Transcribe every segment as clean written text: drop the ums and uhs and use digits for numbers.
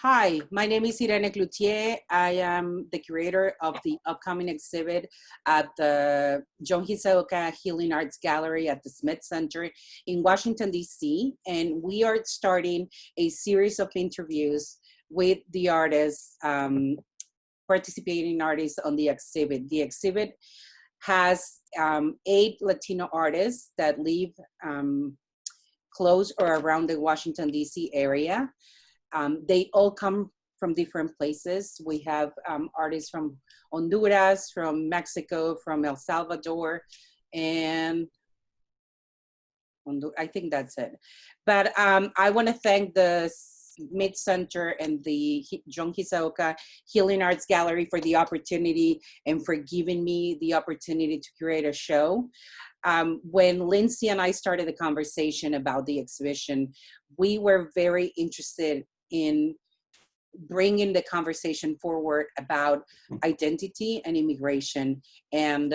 Hi, my name is Irene Clouthier. I am the curator of the upcoming exhibit at the John Hisaoka Healing Arts Gallery at the Smith Center in Washington, D.C. And we are starting a series of interviews with the artists, participating artists on the exhibit. The exhibit has 8 Latino artists that live close or around the Washington, D.C. area. They all come from different places. We have artists from Honduras, from Mexico, from El Salvador, and I think that's it. But I want to thank the Smith Center and the John Hisaoka Healing Arts Gallery for the opportunity and for giving me the opportunity to create a show. When Lindsay and I started the conversation about the exhibition, we were very interested in bringing the conversation forward about identity and immigration. And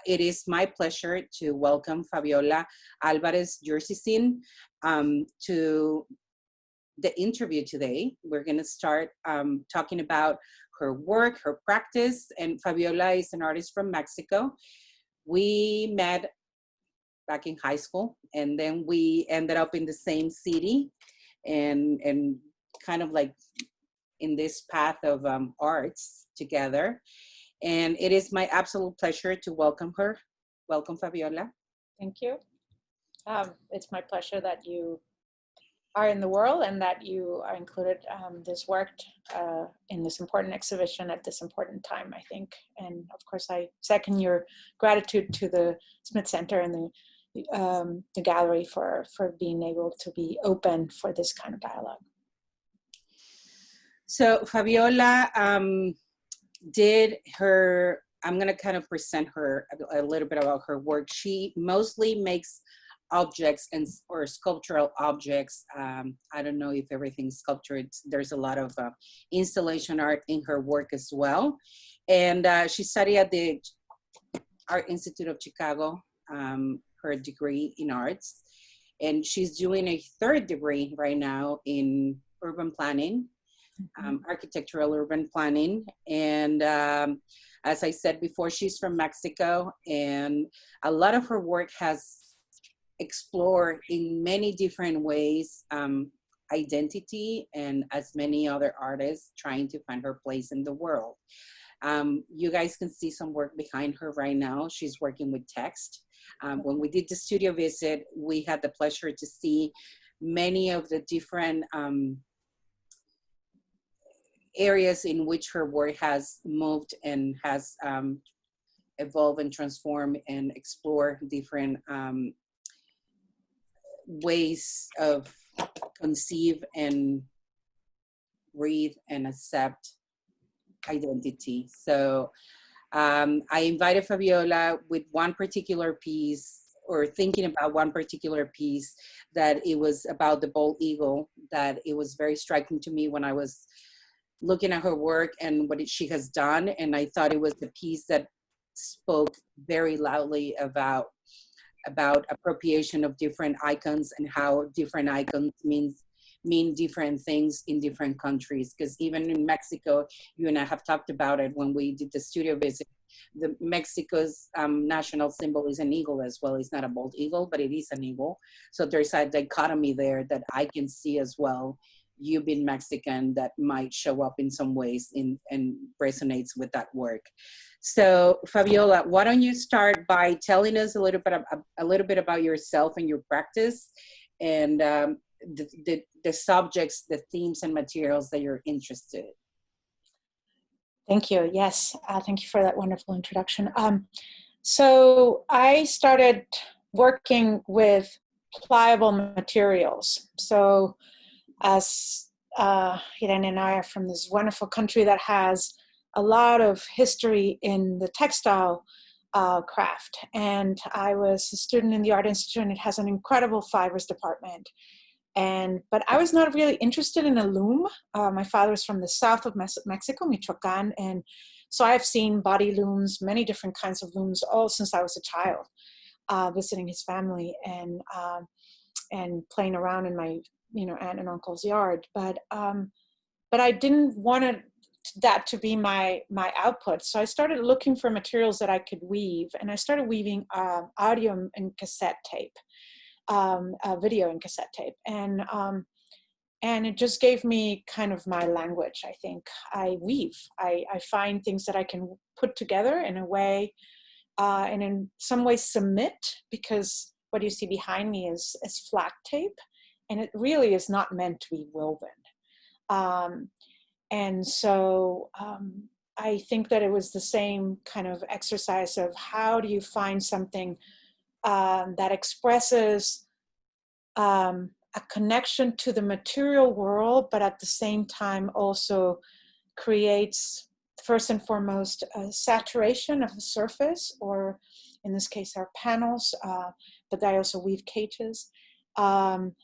it is my pleasure to welcome Fabiola Alvarez Yurcisin to the interview today. We're going to start talking about her work, her practice, and Fabiola is an artist from Mexico. We met back in high school, and then we ended up in the same city and kind of like in this path of arts together. And it is my absolute pleasure to welcome her. Welcome, Fabiola. Thank you. It's my pleasure that you are in the world and that you are included this work in this important exhibition at this important time, I think. And of course, I second your gratitude to the Smith Center and the gallery for being able to be open for this kind of dialogue. So Fabiola did her, I'm going to kind of present her a little bit about her work. She mostly makes objects or sculptural objects. I don't know if everything's sculptured. There's a lot of installation art in her work as well. And she studied at the Art Institute of Chicago, her degree in arts. And she's doing a 3rd degree right now in urban planning, architectural urban planning. And as I said before, she's from Mexico, and a lot of her work has explored in many different ways identity, and as many other artists trying to find her place in the world. You guys can see some work behind her right now. She's working with text. When we did the studio visit, we had the pleasure to see many of the different areas in which her work has moved and has evolved and transformed and explored different ways of conceive and breathe and accept identity. So I invited Fabiola with one particular piece, or thinking about one particular piece, that it was about the bald eagle, that it was very striking to me when I was looking at her work and what she has done. And I thought it was a piece that spoke very loudly about appropriation of different icons and how different icons mean different things in different countries. Because even in Mexico, you and I have talked about it when we did the studio visit, Mexico's national symbol is an eagle as well. It's not a bald eagle, but it is an eagle. So there's a dichotomy there that I can see as well. You being Mexican, that might show up in some ways and resonates with that work. So Fabiola, why don't you start by telling us a little bit about yourself and your practice, and the subjects, the themes and materials that you're interested in. Thank you. Yes, thank you for that wonderful introduction. So I started working with pliable materials. So as Irene and I are from this wonderful country that has a lot of history in the textile craft. And I was a student in the Art Institute, and it has an incredible fibers department. But I was not really interested in a loom. My father was from the south of Mexico, Michoacan. And so I've seen body looms, many different kinds of looms, all since I was a child, visiting his family and playing around in my aunt and uncle's yard. But but I didn't want that to be my output. So I started looking for materials that I could weave, and I started weaving audio and cassette tape, video and cassette tape, and it just gave me kind of my language. I think I weave. I find things that I can put together in a way, and in some ways submit, because what you see behind me is flat tape, and it really is not meant to be woven. And so I think that it was the same kind of exercise of how do you find something that expresses a connection to the material world, but at the same time also creates, first and foremost, a saturation of the surface, or in this case, our panels, but I also weave cages. And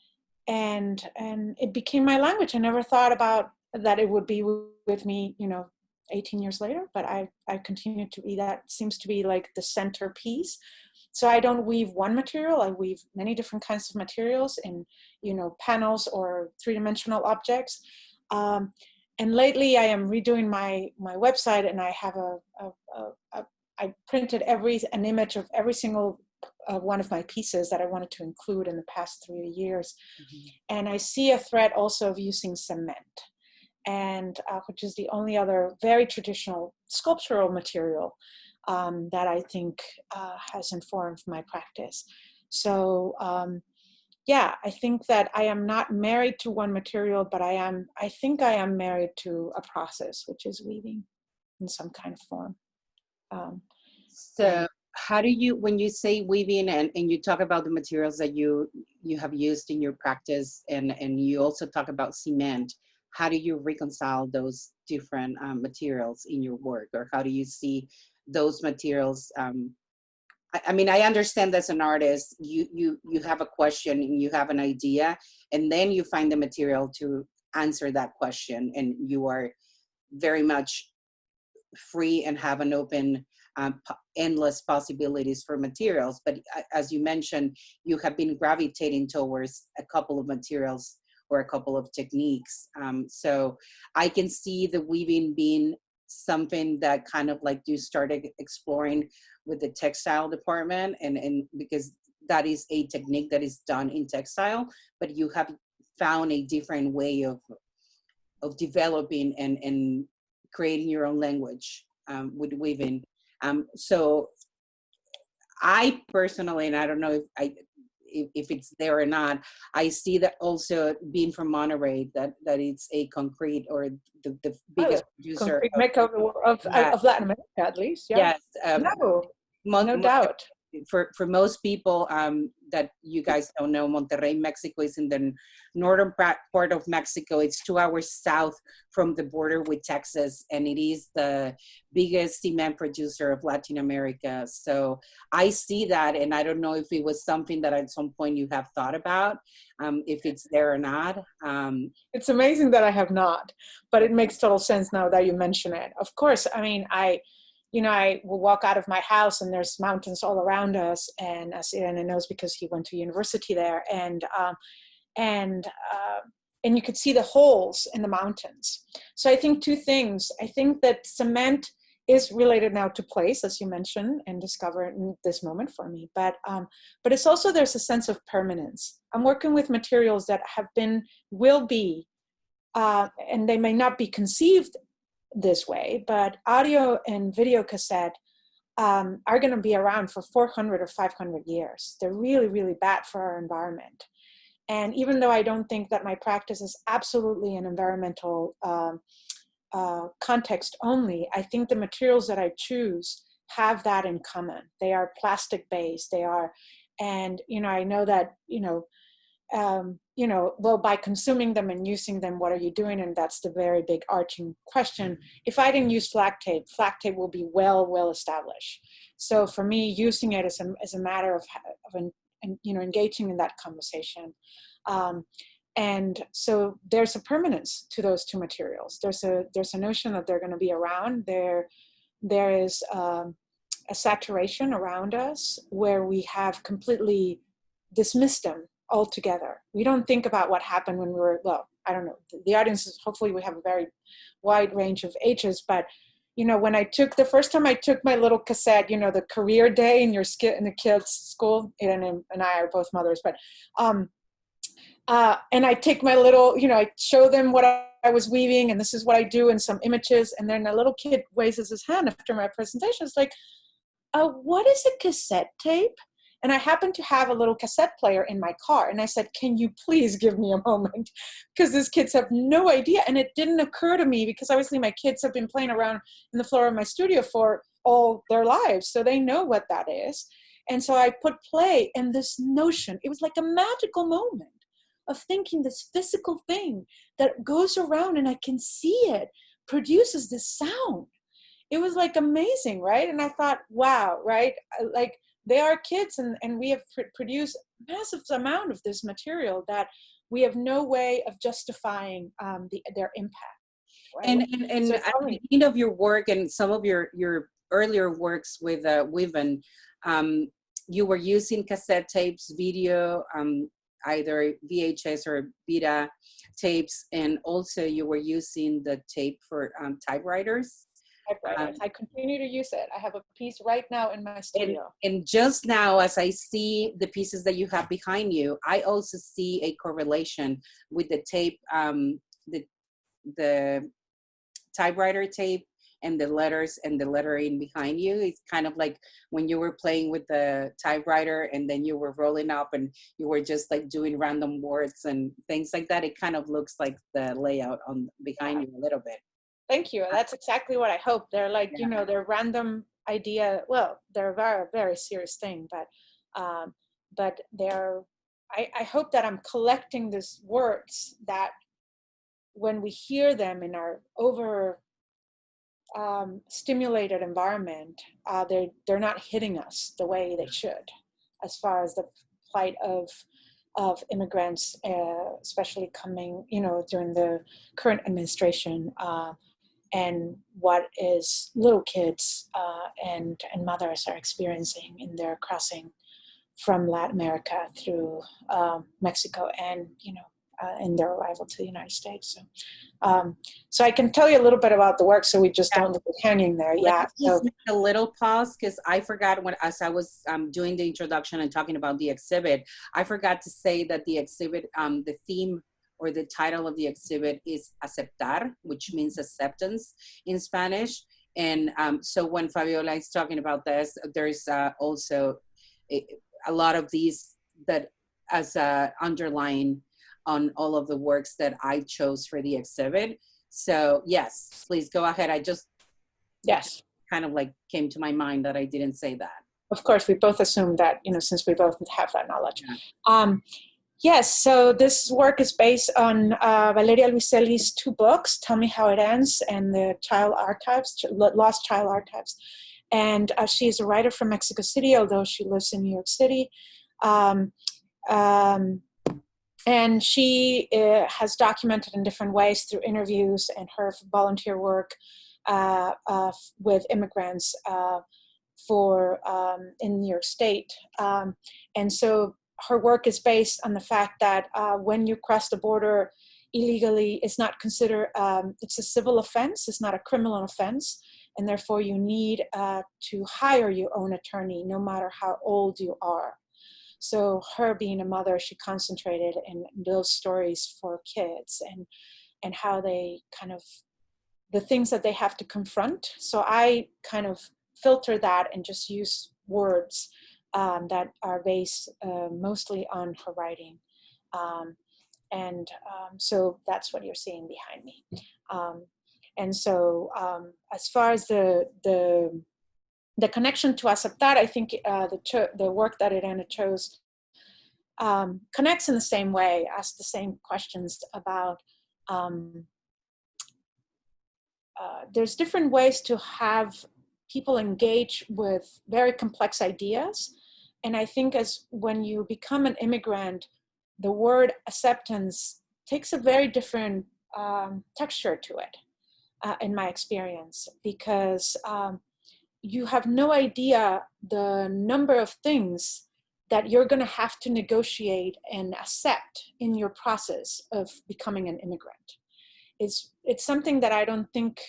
it became my language. I never thought about that it would be with me, 18 years later, but I continue to be, that seems to be like the centerpiece. So I don't weave one material, I weave many different kinds of materials in, panels or three-dimensional objects. And lately I am redoing my website, and I have I printed an image of every single one of my pieces that I wanted to include in the past 3 years. Mm-hmm. And I see a thread also of using cement, and which is the only other very traditional sculptural material that I think has informed my practice. So yeah, I think that I am not married to one material, but I think I am married to a process, which is weaving in some kind of form. So how do you, when you say weaving and you talk about the materials that you have used in your practice, and you also talk about cement, how do you reconcile those different materials in your work, or how do you see those materials? I mean, I understand as an artist, you have a question and you have an idea, and then you find the material to answer that question, and you are very much free and have an open, endless possibilities for materials. But as you mentioned, you have been gravitating towards a couple of materials or a couple of techniques. So I can see the weaving being something that kind of like you started exploring with the textile department, and because that is a technique that is done in textile, but you have found a different way of developing and creating your own language with weaving. So I personally, and I don't know if it's there or not, I see that also, being from Monterey, that it's a concrete, or the biggest producer of Latin America, at least. Yeah. Yes. No doubt. For most people that you guys don't know, Monterrey, Mexico is in the northern part of Mexico. It's 2 hours south from the border with Texas, and it is the biggest cement producer of Latin America. So I see that, and I don't know if it was something that at some point you have thought about, if it's there or not. It's amazing that I have not, but it makes total sense now that you mention it. Of course, I mean, I will walk out of my house and there's mountains all around us, and as Irene knows because he went to university there, and you could see the holes in the mountains. So I think two things. I think that cement is related now to place, as you mentioned, and discovered in this moment for me. But it's also, there's a sense of permanence. I'm working with materials that will be, and they may not be conceived this way, but audio and video cassette are going to be around for 400 or 500 years. They're really, really bad for our environment. And even though I don't think that my practice is absolutely an environmental context only, I think the materials that I choose have that in common. They are plastic based. They are, and I know that well, by consuming them and using them, what are you doing? And that's the very big arching question. If I didn't use flat tape will be well established. So for me, using it is a matter of engaging in that conversation. And so there's a permanence to those two materials. There's a notion that they're going to be around. There is a saturation around us where we have completely dismissed them altogether. We don't think about what happened when we were, well, I don't know, the audience is, hopefully we have a very wide range of ages, but you know, when the first time I took my little cassette, you know, the career day in the kids' school, Irene and I are both mothers, but, and I take my little, you know, I show them what I was weaving, and this is what I do, and some images, and then a little kid raises his hand after my presentation. It's like, what is a cassette tape? And I happened to have a little cassette player in my car. And I said, can you please give me a moment? Because these kids have no idea. And it didn't occur to me, because obviously my kids have been playing around in the floor of my studio for all their lives. So they know what that is. And so I put play, and this notion, it was like a magical moment of thinking this physical thing that goes around and I can see it, produces this sound. It was like amazing, right? And I thought, wow, right? Like, they are kids, and we have produced massive amount of this material that we have no way of justifying their impact. Right? And So at the end of your work and some of your earlier works with Woven, you were using cassette tapes, video, either VHS or Beta tapes, and also you were using the tape for typewriters. I continue to use it. I have a piece right now in my studio. And just now, as I see the pieces that you have behind you, I also see a correlation with the tape, the typewriter tape, and the letters and the lettering behind you. It's kind of like when you were playing with the typewriter and then you were rolling up and you were just like doing random words and things like that. It kind of looks like the layout on behind you a little bit. Thank you. That's exactly what I hope. They're like, you know, they're random idea. Well, they're a very, very serious thing, but they're, I hope that I'm collecting these words that when we hear them in our over stimulated environment, they're not hitting us the way they should, as far as the plight of immigrants, especially coming, you know, during the current administration, and what is little kids and mothers are experiencing in their crossing from Latin America through Mexico, and you know, in their arrival to the United States. So I can tell you a little bit about the work, so we just don't leave it hanging there. Let's just make a little pause, because I forgot as I was doing the introduction and talking about the exhibit, I forgot to say that the exhibit, the theme or the title of the exhibit is Aceptar, which means acceptance in Spanish. And so when Fabiola is talking about this, there's also a lot of these that as underlying on all of the works that I chose for the exhibit. So yes, please go ahead. Yes, kind of like came to my mind that I didn't say that. Of course, we both assume that, you know, since we both have that knowledge. Yeah. Yes, so this work is based on Valeria Luiselli's 2 books, Tell Me How It Ends and the Child Archives, Lost Child Archives. And she is a writer from Mexico City, although she lives in New York City. And she has documented in different ways through interviews and her volunteer work with immigrants in New York State. And so her work is based on the fact that when you cross the border illegally, it's not considered, it's a civil offense, it's not a criminal offense, and therefore you need to hire your own attorney no matter how old you are. So her being a mother, she concentrated in those stories for kids and how they kind of, the things that they have to confront. So I kind of filter that and just use words that are based mostly on her writing. So that's what you're seeing behind me. And so as far as the connection to Aceptar, I think the work that Irene chose connects in the same way, asks the same questions about, there's different ways to have people engage with very complex ideas. And I think when you become an immigrant, the word acceptance takes a very different texture to it, in my experience, because you have no idea the number of things that you're going to have to negotiate and accept in your process of becoming an immigrant. It's something that I don't think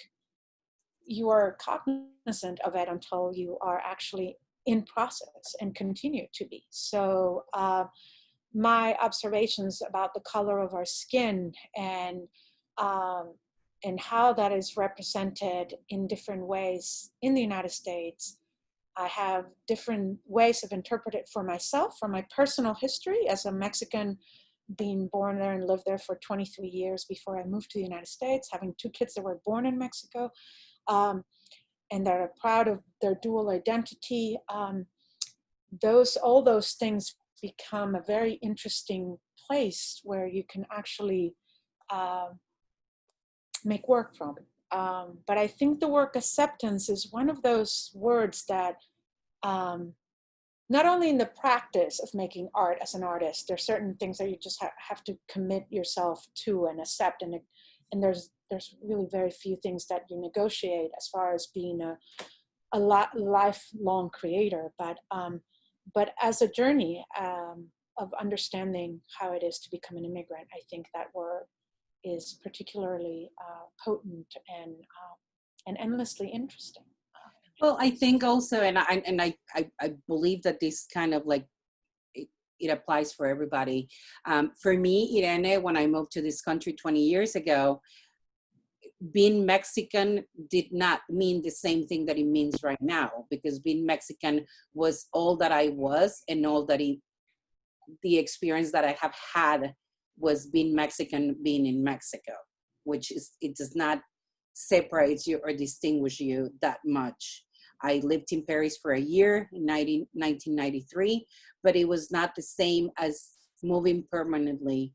you are cognizant of it until you are actually in process and continue to be. So my observations about the color of our skin and how that is represented in different ways in the United States, I have different ways of interpreting it for myself, from my personal history as a Mexican, being born there and lived there for 23 years before I moved to the United States, having 2 kids that were born in Mexico, and that are proud of their dual identity. All those things become a very interesting place where you can actually make work from. But I think the word acceptance is one of those words that not only in the practice of making art as an artist, there's certain things that you just have to commit yourself to and accept, and there's really very few things that you negotiate as far as being a lifelong creator, but as a journey of understanding how it is to become an immigrant, I think that word is particularly potent and endlessly interesting. Well, I think also, and I believe that this kind of like, it applies for everybody. For me, Irene, when I moved to this country 20 years ago, being Mexican did not mean the same thing that it means right now, because being Mexican was all that I was, and all that the experience that I have had was being Mexican, being in Mexico, which is, it does not separate you or distinguish you that much. I lived in Paris for a year in 1993, but it was not the same as moving permanently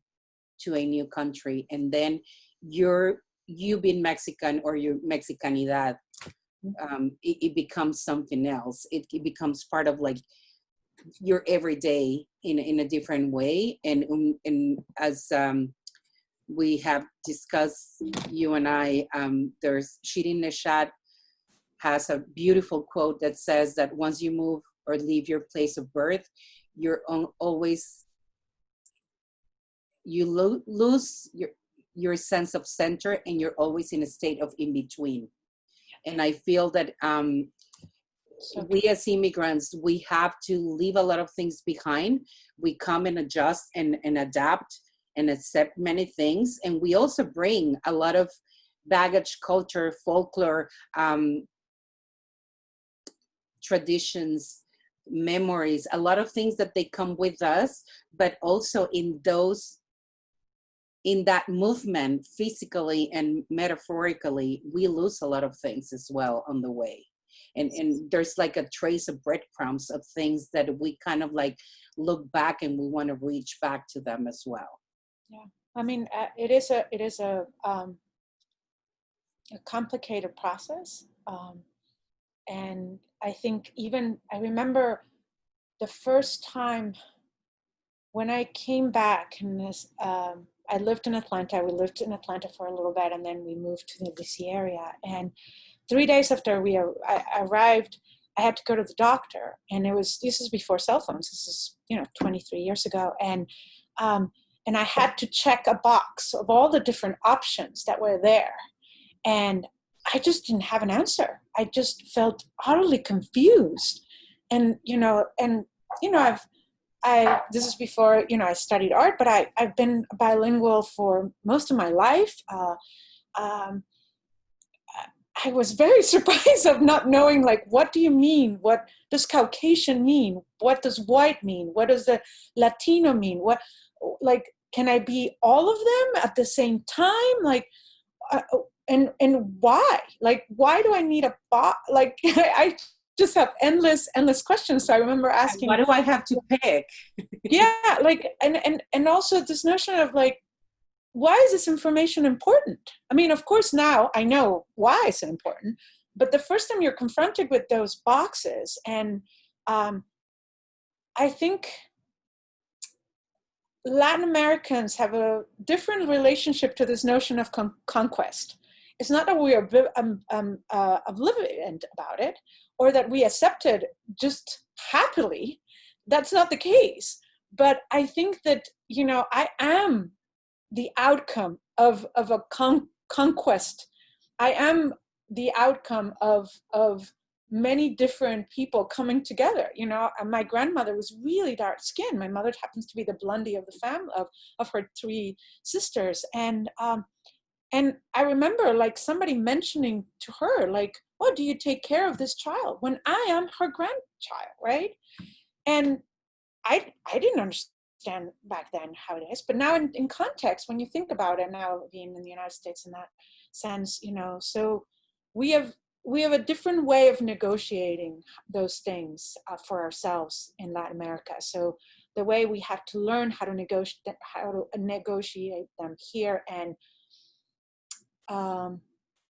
to a new country. And then you being Mexican, or your Mexicanidad, it becomes something else. It becomes part of like your everyday in a different way. And as we have discussed, you and I, there's Shirin Neshat has a beautiful quote that says that once you move or leave your place of birth, you're always, you lose your sense of center, and you're always in a state of in between. And I feel that we as immigrants, we have to leave a lot of things behind. We come and adjust and adapt and accept many things. And we also bring a lot of baggage, culture, folklore, traditions, memories, a lot of things that they come with us, but also in that movement, physically and metaphorically, we lose a lot of things as well on the way. And there's like a trace of breadcrumbs of things that we kind of like look back, and we want to reach back to them as well. Yeah, I mean, it is a complicated process. And I think I remember the first time when I came back, and I lived in Atlanta. We lived in Atlanta for a little bit, and then we moved to the DC area. And 3 days after I arrived, I had to go to the doctor. And this is before cell phones. This is 23 years ago. And I had to check a box of all the different options that were there. And I just didn't have an answer. I just felt utterly confused. And, this is before, I studied art, but I've been bilingual for most of my life. I was very surprised of not knowing, like, what do you mean? What does Caucasian mean? What does white mean? What does the Latino mean? What, like, can I be all of them at the same time? Like, and why? Like, why do I need a box? Like, I just have endless questions. So I remember asking, what do I have to pick? Yeah, like, and also this notion of like, why is this information important? I mean, of course, now I know why it's important, but the first time you're confronted with those boxes, and I think Latin Americans have a different relationship to this notion of conquest. It's not that we are oblivious about it, or that we accept it just happily. that's not the case. But I think that, you know, I am the outcome of a conquest. I am the outcome of many different people coming together. You know, my grandmother was really dark skinned. My mother happens to be the blondie of the family, of her three sisters. And I remember like somebody mentioning to her, like, oh, do you take care of this child when I am her grandchild, right? And I didn't understand back then how it is, but now in context, when you think about it, now being in the United States in that sense, you know, so we have a different way of negotiating those things for ourselves in Latin America. So the way we have to learn how to negotiate them here and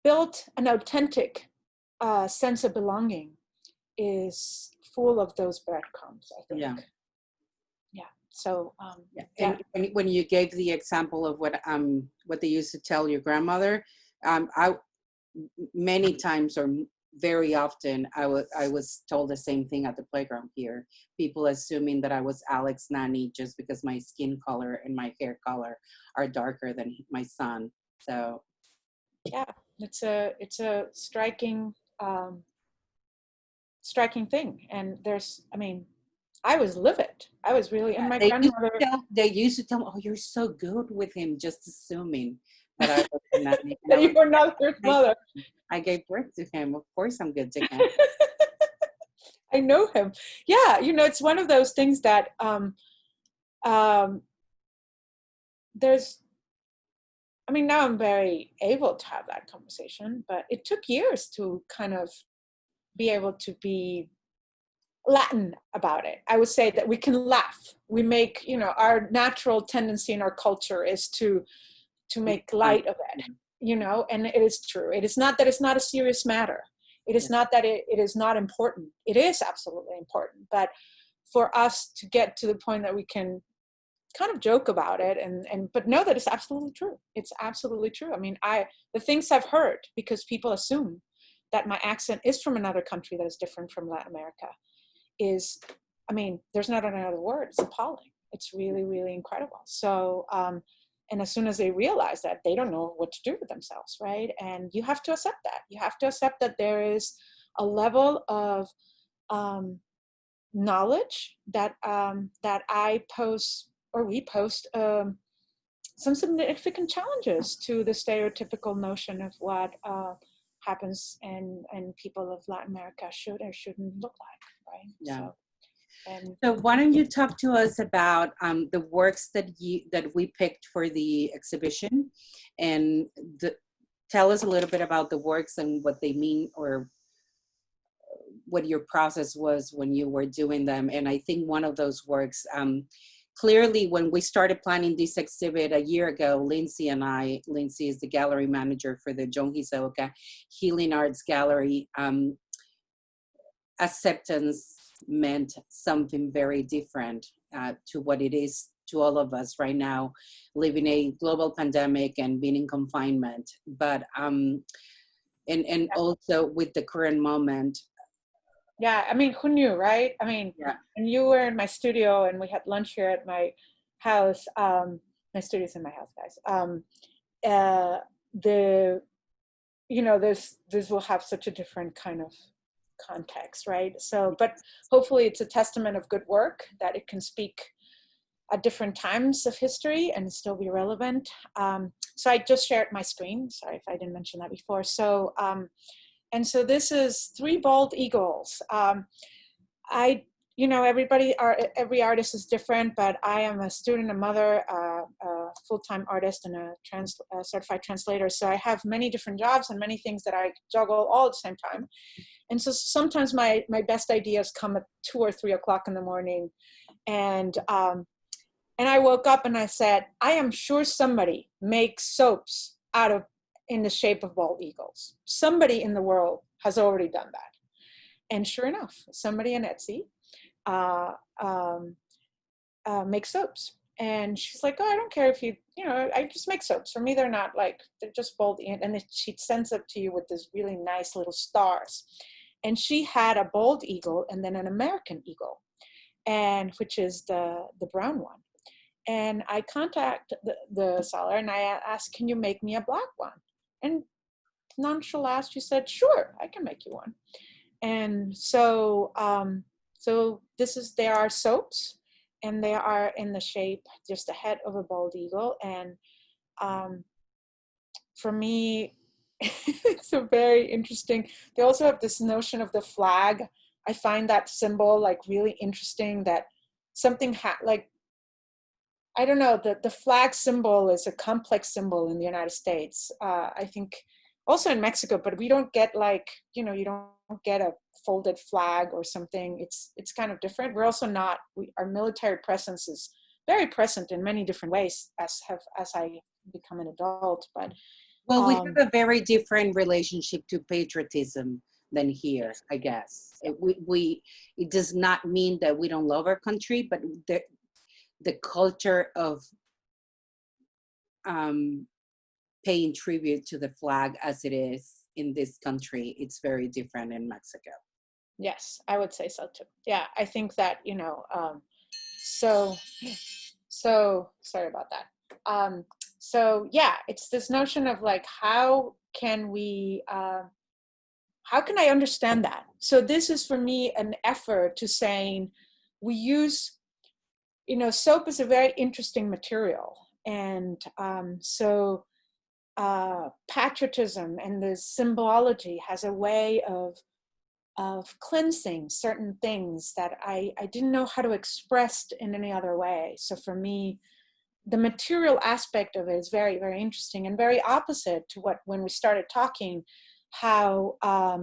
build an authentic sense of belonging is full of those breadcrumbs, I think. Yeah. Yeah. So yeah. yeah. And when you gave the example of what they used to tell your grandmother, I many times or very often I was told the same thing at the playground here. People assuming that I was Alex's nanny just because my skin color and my hair color are darker than my son. So yeah, it's a striking thing. And there's, I mean, I was livid. I was really, and my grandmother. They used to tell me, "Oh, you're so good with him," just assuming that I was the nanny. That you were not your mother. I gave birth to him. Of course, I'm good to him. I know him. Yeah, you know, it's one of those things that there's. I mean, now I'm very able to have that conversation, but it took years to kind of be able to be Latin about it. I would say that we can laugh. We make, you know, our natural tendency in our culture is to make light of it, you know, and it is true. It is not that it's not a serious matter. It is not that it is not important. It is absolutely important. But for us to get to the point that we can kind of joke about it but know that it's absolutely true. It's absolutely true. I mean, the things I've heard, because people assume that my accent is from another country that is different from Latin America, is, I mean, there's not another word. It's appalling. It's really, really incredible. So, and as soon as they realize that, they don't know what to do with themselves, right? And you have to accept that. You have to accept that there is a level of knowledge that I pose, or we post, some significant challenges to the stereotypical notion of what happens and people of Latin America should or shouldn't look like, right? Yeah. So, so why don't you talk to us about the works that we picked for the exhibition, and tell us a little bit about the works and what they mean, or what your process was when you were doing them. And I think one of those works, clearly when we started planning this exhibit a year ago, Lindsay is the gallery manager for the John Hisaoka Healing Arts Gallery, acceptance meant something very different to what it is to all of us right now, living a global pandemic and being in confinement. But and also with the current moment. Yeah, I mean, who knew, right? I mean, when you were in my studio and we had lunch here at my house, my studio's in my house, guys. You know, this will have such a different kind of context, right? So, but hopefully it's a testament of good work that it can speak at different times of history and still be relevant. So I just shared my screen. Sorry if I didn't mention that before. So, and so this is 3 bald eagles. You know, every artist is different, but I am a student, a mother, a full-time artist, and a certified translator. So I have many different jobs and many things that I juggle all at the same time. And so sometimes my best ideas come at 2 or 3 o'clock in the morning. And I woke up and I said, I am sure somebody makes soaps in the shape of bald eagles. Somebody in the world has already done that. And sure enough, somebody on Etsy makes soaps. And she's like, oh, I don't care if you know, I just make soaps. For me, they're not like, they're just bald. And she sends it to you with this really nice little stars. And she had a bald eagle and then an American eagle. and which is the brown one. And I contact the seller and I asked, can you make me a black one? And nonchalant, she said, sure, I can make you one. And so, there are soaps, and they are in the shape, just the head of a bald eagle. And for me, it's a very interesting, they also have this notion of the flag. I find that symbol like really interesting, that something like, I don't know, the flag symbol is a complex symbol in the United States. I think also in Mexico, but we don't get like, you don't get a folded flag or something. It's kind of different. We're also not, our military presence is very present in many different ways as I become an adult. But well, we have a very different relationship to patriotism than here, I guess. It does not mean that we don't love our country, but the culture of paying tribute to the flag as it is in this country, it's very different in Mexico. Yes, I would say so too. Yeah, I think that, so sorry about that. So yeah, it's this notion of like, how can I understand that? So this is for me an effort to saying, we use, soap is a very interesting material. And patriotism and the symbology has a way of cleansing certain things that I didn't know how to express in any other way. So for me, the material aspect of it is very, very interesting, and very opposite to when we started talking, how, I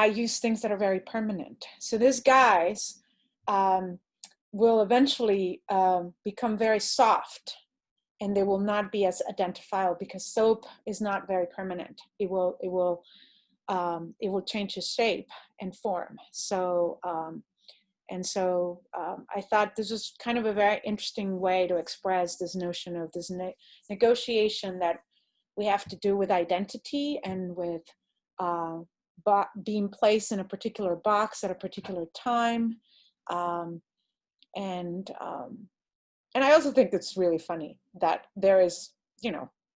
use things that are very permanent. So these guys will eventually become very soft, and they will not be as identifiable, because soap is not very permanent. It will change its shape and form. So I thought this was kind of a very interesting way to express this notion of this negotiation that we have to do with identity, and with being placed in a particular box at a particular time. And I also think it's really funny that there is,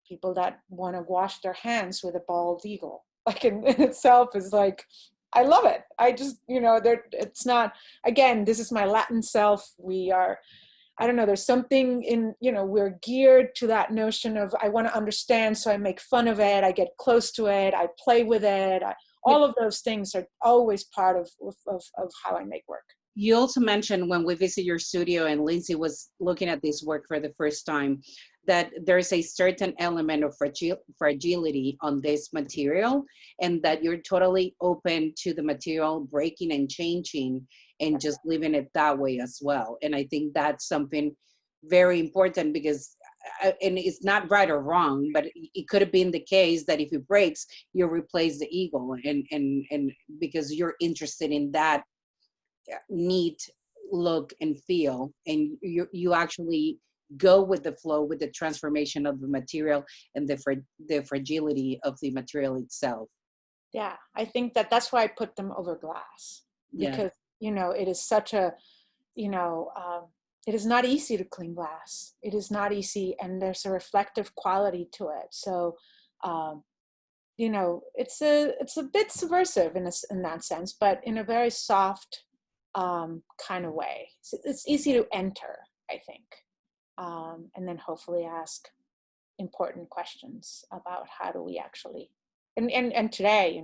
people that want to wash their hands with a bald eagle. Like in itself is like, I love it. I just, it's not, again, this is my Latin self. I don't know, there's something in, we're geared to that notion of, I want to understand, so I make fun of it, I get close to it, I play with it. All of those things are always part of how I make work. You also mentioned when we visit your studio and Lindsay was looking at this work for the first time, that there's a certain element of fragility on this material, and that you're totally open to the material breaking and changing and just leaving it that way as well. And I think that's something very important, because, and it's not right or wrong, but it could have been the case that if it breaks, you replace the eagle, and because you're interested in that neat look and feel, and you actually go with the flow, with the transformation of the material and the fragility of the material itself. Yeah, I think that's why I put them over glass, because it is such a, it is not easy to clean glass. It is not easy, and there's a reflective quality to it. So it's a bit subversive in that sense, but in a very soft kind of way. So it's easy to enter, I think, and then hopefully ask important questions about how do we actually, and today,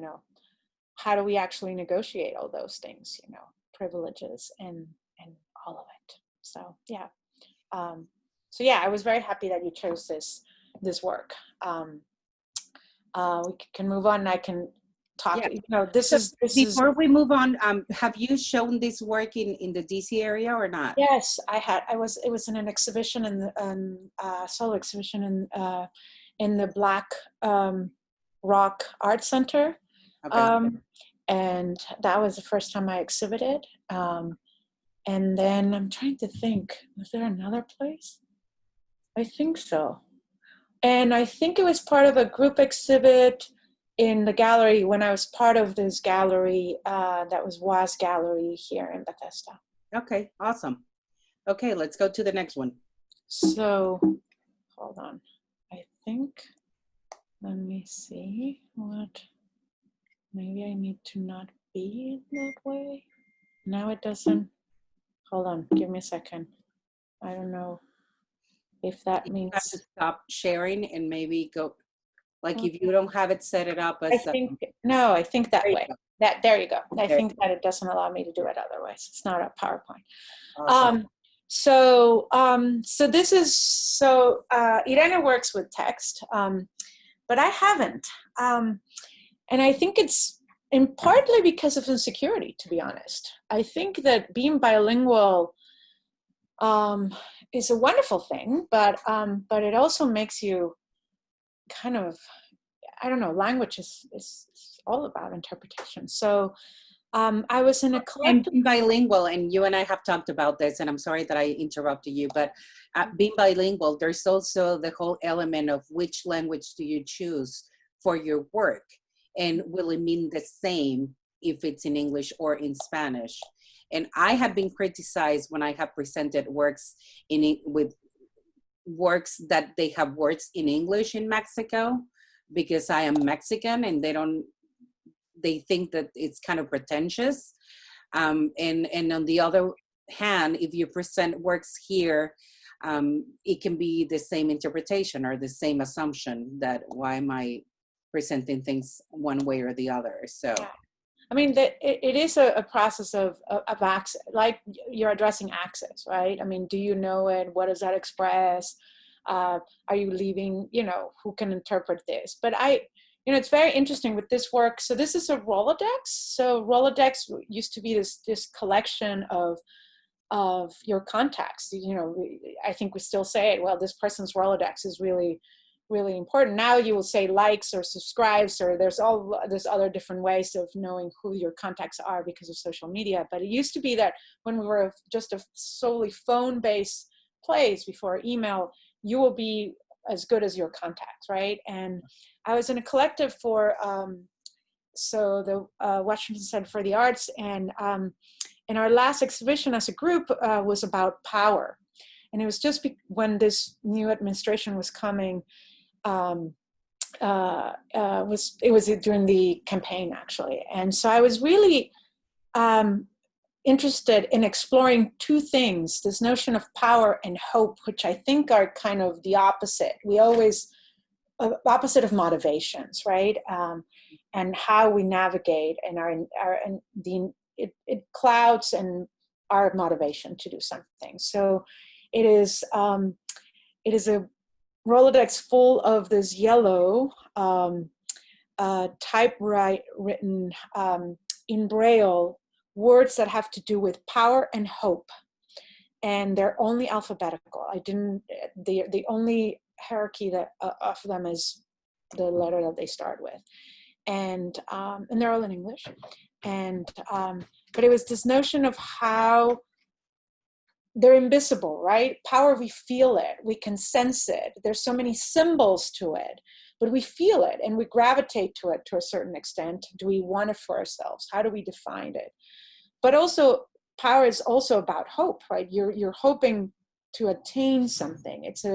how do we actually negotiate all those things, privileges and all of it. So yeah, I was very happy that you chose this work. We can move on, and I can talk. Before we move on, have you shown this work in the DC area or not? Yes, I had. It was in an exhibition, solo exhibition in the Black Rock Art Center. Okay. And that was the first time I exhibited. And then I'm trying to think, was there another place? I think so. And I think it was part of a group exhibit in the gallery when I was part of this gallery that was Gallery here in Bethesda. Okay, awesome. Okay, let's go to the next one. So, hold on. I think, let me see what, maybe I need to not be that way. Now it doesn't, hold on, give me a second. I don't know if that You means. have to stop sharing and maybe go, like if you don't have it set it up as I think, no, I think that way. There you go. I think that it doesn't allow me to do it otherwise. It's not a PowerPoint. Awesome. So this is, Irene works with text, but I haven't. And I think it's partly because of insecurity, to be honest. I think that being bilingual is a wonderful thing, but it also makes you kind of, I don't know, language is all about interpretation. So I was in a collective. And bilingual, and you and I have talked about this, and I'm sorry that I interrupted you, but being bilingual, there's also the whole element of which language do you choose for your work, and will it mean the same if it's in English or in Spanish? And I have been criticized when I have presented works with works that they have words in English in Mexico, because I am Mexican and they think that it's kind of pretentious. And on the other hand, if you present works here, it can be the same interpretation or the same assumption that why am I presenting things one way or the other? So, I mean, it is a process of access, like you're addressing access, right? I mean, do you know it? What does that express? Are you leaving, who can interpret this? But it's very interesting with this work. So this is a Rolodex. So Rolodex used to be this collection of your contacts. I think we still say it, well, this person's Rolodex is really, really important. Now you will say likes or subscribes, or there's other different ways of knowing who your contacts are because of social media. But it used to be that when we were just a solely phone-based place before email, you will be as good as your contacts, right? And I was in a collective for the Washington Center for the Arts, and our last exhibition as a group was about power, and it was just when this new administration was coming. It was during the campaign actually, and so I was really interested in exploring two things: this notion of power and hope, which I think are kind of the opposite. We always opposite of motivations, right? And how we navigate and it clouds and our motivation to do something. So it is a Rolodex full of this yellow typewritten in Braille words that have to do with power and hope, and they're only alphabetical. The only hierarchy that of them is the letter that they start with, and they're all in English, but it was this notion of how they're invisible, right? Power, we feel it, we can sense it. There's so many symbols to it, but we feel it and we gravitate to it to a certain extent. Do we want it for ourselves? How do we define it? But also, power is also about hope, right? You're hoping to attain something. It's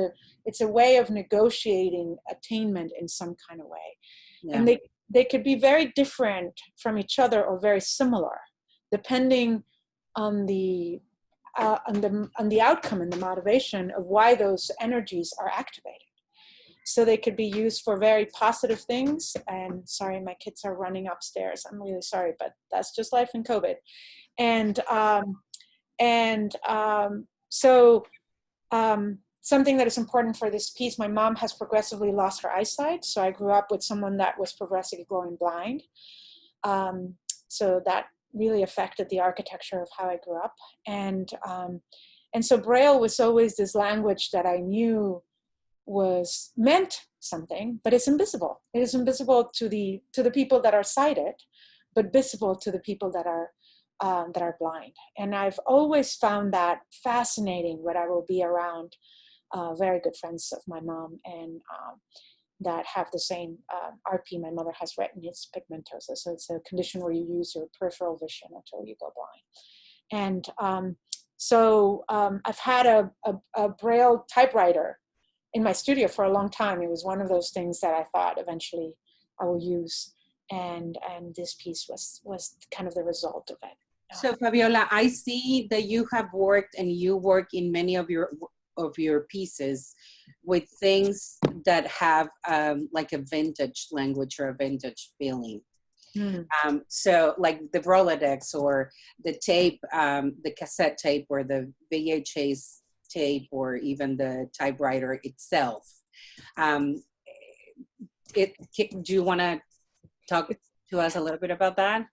a way of negotiating attainment in some kind of way. Yeah. And they could be very different from each other or very similar, depending on the outcome and the motivation of why those energies are activated. So they could be used for very positive things. And sorry, my kids are running upstairs. I'm really sorry, but that's just life in COVID. Something that is important for this piece, my mom has progressively lost her eyesight. So I grew up with someone that was progressively going blind. So that really affected the architecture of how I grew up. And so Braille was always this language that I knew meant something, but it's invisible. It is invisible to the people that are sighted, but visible to the people that are blind. And I've always found that fascinating when I will be around very good friends of my mom, and that have the same RP my mother has, retinitis pigmentosa. So it's a condition where you use your peripheral vision until you go blind. And I've had a Braille typewriter in my studio for a long time. It was one of those things that I thought eventually I will use. And this piece was kind of the result of it. So Fabiola, I see that you have worked, and you work in many of your pieces with things that have like a vintage language or a vintage feeling. So like the Rolodex or the tape, the cassette tape or the VHS tape or even the typewriter itself. Do you want to talk to us a little bit about that?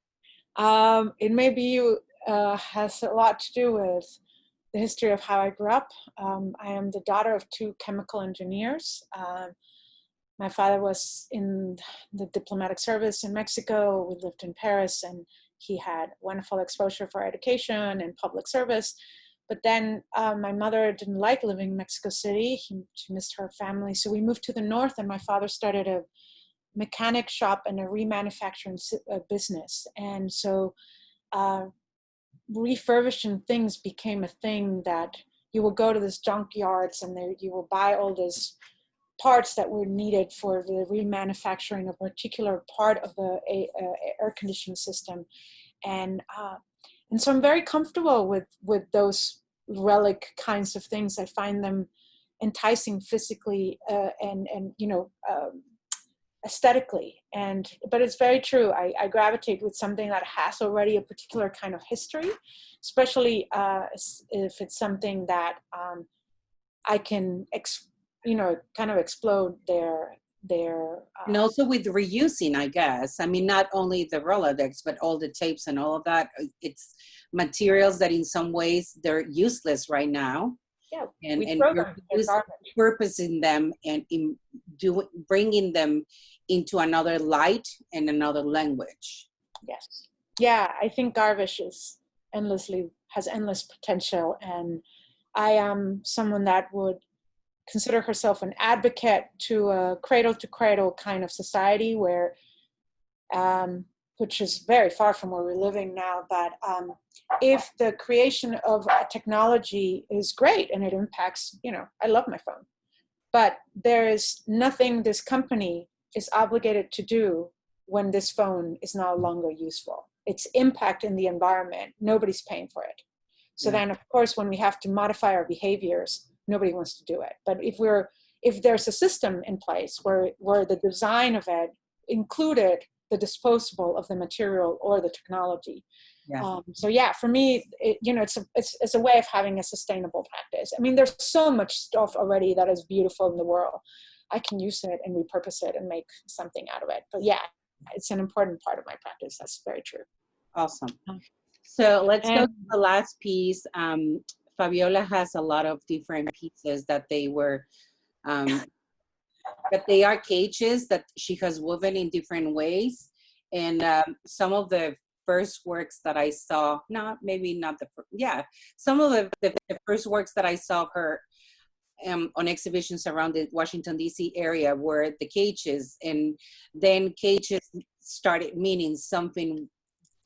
It maybe has a lot to do with the history of how I grew up. I am the daughter of two chemical engineers. My father was in the diplomatic service in Mexico. We lived in Paris, and he had wonderful exposure for education and public service. But then my mother didn't like living in Mexico City. She missed her family. So we moved to the north, and my father started a mechanic shop and a remanufacturing business. And so refurbishing things became a thing that you will go to these junkyards and you will buy all these parts that were needed for the remanufacturing of a particular part of the air conditioning system. And so I'm very comfortable with those relic kinds of things. I find them enticing physically and aesthetically. But it's very true. I gravitate with something that has already a particular kind of history, especially if it's something that I can kind of explode their and also with reusing, I guess. I mean, not only the Rolodex, but all the tapes and all of that. It's materials that in some ways they're useless right now. Yeah, and you're purposing them and bringing them into another light and another language. Yes. Yeah, I think garbage has endless potential, and I am someone that would consider herself an advocate to a cradle-to-cradle kind of society where, which is very far from where we're living now, but if the creation of technology is great and it impacts, I love my phone, but there is nothing this company is obligated to do when this phone is no longer useful. Its impact in the environment, nobody's paying for it. So then, of course, when we have to modify our behaviors, nobody wants to do it. But if there's a system in place where the design of it included the disposable of the material or the technology. For me, it's a way of having a sustainable practice. I mean, there's so much stuff already that is beautiful in the world. I can use it and repurpose it and make something out of it. But yeah, it's an important part of my practice. That's very true. Awesome. So let's go to the last piece. Fabiola has a lot of different pieces that they were, but they are cages that she has woven in different ways. And some of the first works that I saw, some of the first works that I saw of her on exhibitions around the Washington, D.C. area were the cages. And then cages started meaning something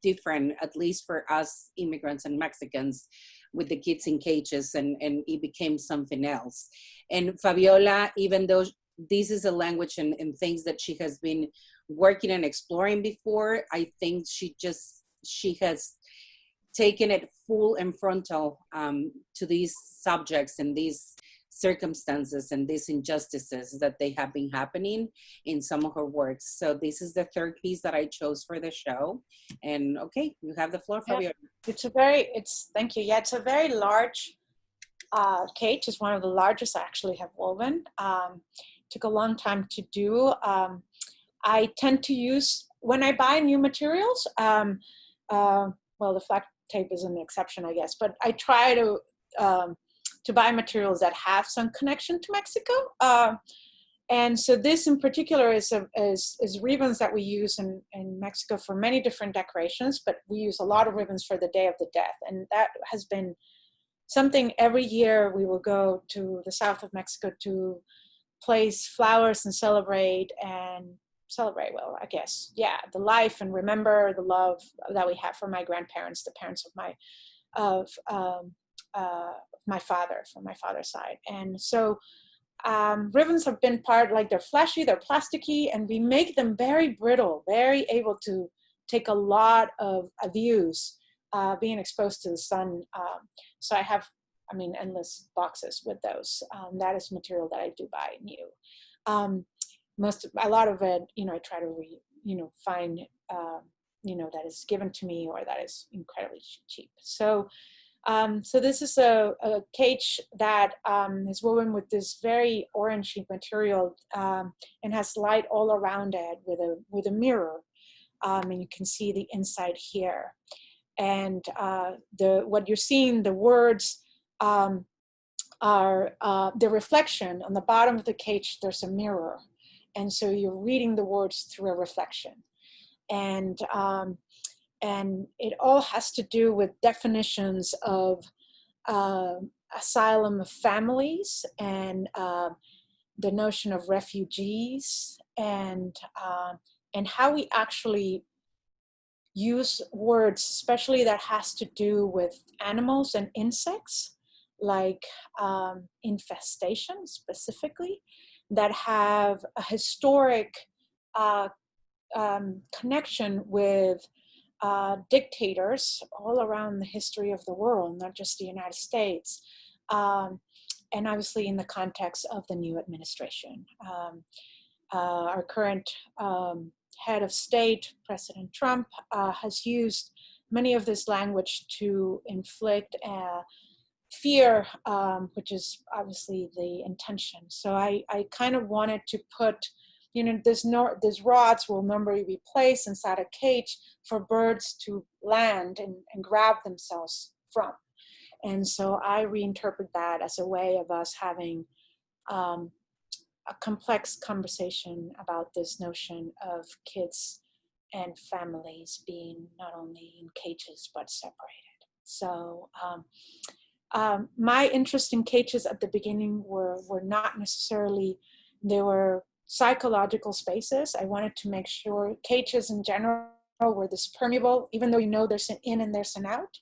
different, at least for us immigrants and Mexicans, with the kids in cages, and it became something else. And Fabiola, even though this is a language and things that she has been working and exploring before, I think she has taken it full and frontal to these subjects and these circumstances and these injustices that they have been happening in some of her works. So this is the third piece that I chose for the show. And okay, you have the floor, Fabiola. Thank you. Yeah, it's a very large cage. It's one of the largest I actually have woven. Took a long time to do. I tend to use, when I buy new materials, the flat tape is an exception, I guess, but I try to buy materials that have some connection to Mexico. And so this in particular is ribbons that we use in Mexico for many different decorations, but we use a lot of ribbons for the Day of the Dead. And that has been something every year we will go to the south of Mexico to place flowers and celebrate, well, I guess, yeah, the life, and remember the love that we have for my grandparents, the parents of my father, from my father's side. And so ribbons have been part, like, they're fleshy, they're plasticky, and we make them very brittle, very able to take a lot of views, being exposed to the sun. So I have, endless boxes with those. That is material that I do buy new. A lot of it, I try to find, that is given to me or that is incredibly cheap. So this is a cage that is woven with this very orangey material, and has light all around it with a mirror, and you can see the inside here. And what you're seeing, the words are the reflection on the bottom of the cage. There's a mirror, and so you're reading the words through a reflection, and it all has to do with definitions of asylum of families, and the notion of refugees, and how we actually use words, especially that has to do with animals and insects, like infestation specifically, that have a historic connection with dictators all around the history of the world, not just the United States, and obviously in the context of the new administration. Our current head of state, President Trump, has used many of this language to inflict fear, which is obviously the intention. So I kind of wanted to put, these rods will normally be placed inside a cage for birds to land and grab themselves from. And so I reinterpret that as a way of us having a complex conversation about this notion of kids and families being not only in cages, but separated. So my interest in cages at the beginning were not necessarily, they were psychological spaces. I wanted to make sure cages in general were this permeable, even though there's an in and there's an out.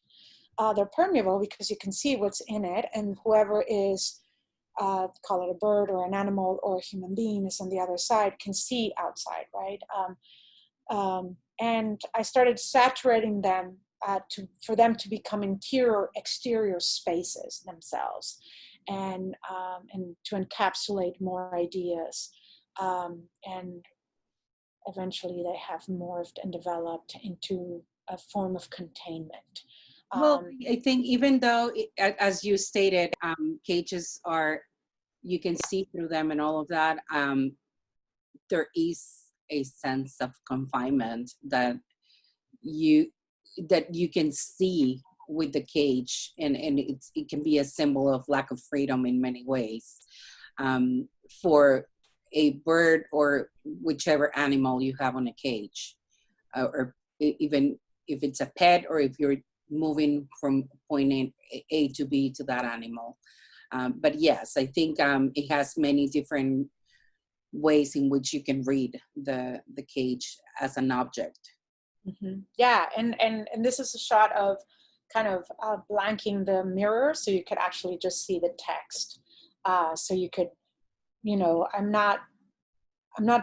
They're permeable because you can see what's in it, and whoever is, call it a bird or an animal or a human being, is on the other side, can see outside, right? And I started saturating them for them to become exterior spaces themselves, and to encapsulate more ideas. And eventually they have morphed and developed into a form of containment. Well, I think even though, as you stated, cages are, you can see through them and all of that, there is a sense of confinement that you can see with the cage, and it can be a symbol of lack of freedom in many ways. For a bird or whichever animal you have on a cage, or even if it's a pet, or if you're moving from point A to B to that animal. But yes, I think it has many different ways in which you can read the cage as an object. Mm-hmm. Yeah, and this is a shot of kind of blanking the mirror, so you could actually just see the text. So you could, I'm not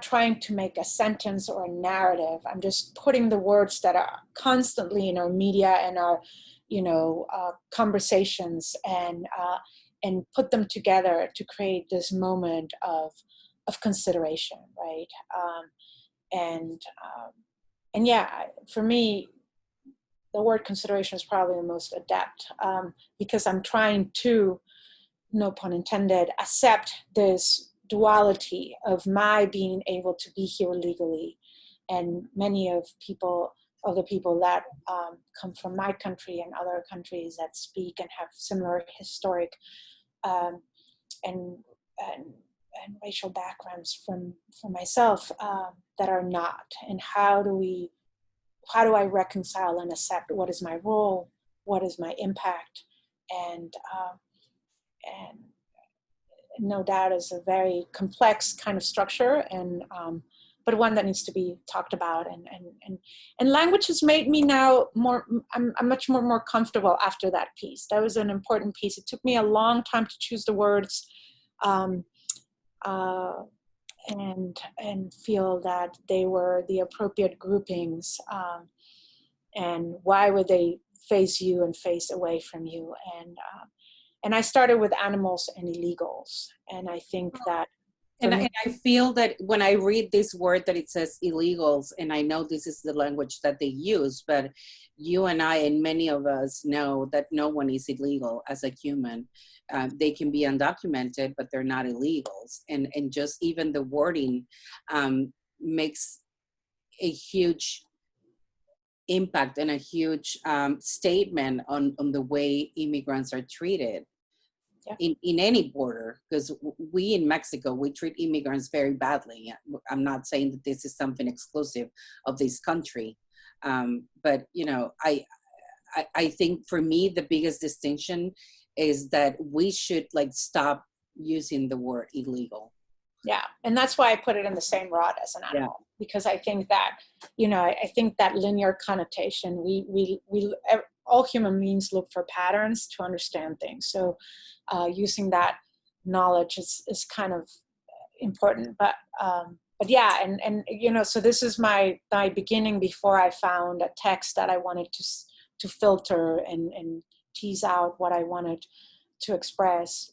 trying to make a sentence or a narrative. I'm just putting the words that are constantly in our media and our, conversations, and put them together to create this moment of consideration, right? And yeah, for me, the word consideration is probably the most adept, because I'm trying to, no pun intended, accept this duality of my being able to be here legally, and many of the people that come from my country and other countries that speak and have similar historic and racial backgrounds from myself that are not. And how do I reconcile and accept what is my role, what is my impact, and no doubt is a very complex kind of structure, and but one that needs to be talked about. And language has made me now I'm much more comfortable after that piece. That was an important piece. It took me a long time to choose the words, and feel that they were the appropriate groupings, and why would they face you and face away from you. And I started with animals and illegals. And I think that, and I feel that when I read this word that it says illegals, and I know this is the language that they use, but you and I and many of us know that no one is illegal as a human. They can be undocumented, but they're not illegals. And just even the wording makes a huge impact and a huge statement on the way immigrants are treated. Yeah. In any border, because we in Mexico, we treat immigrants very badly. I'm not saying that this is something exclusive of this country, but you know, I think for me the biggest distinction is that we should like stop using the word illegal. Yeah, and that's why I put it in the same rod as an animal, because I think that, you know, I think that linear connotation, we all human beings look for patterns to understand things. So using that knowledge is kind of important. But yeah, and you know, so this is my beginning before I found a text that I wanted to filter and tease out what I wanted to express.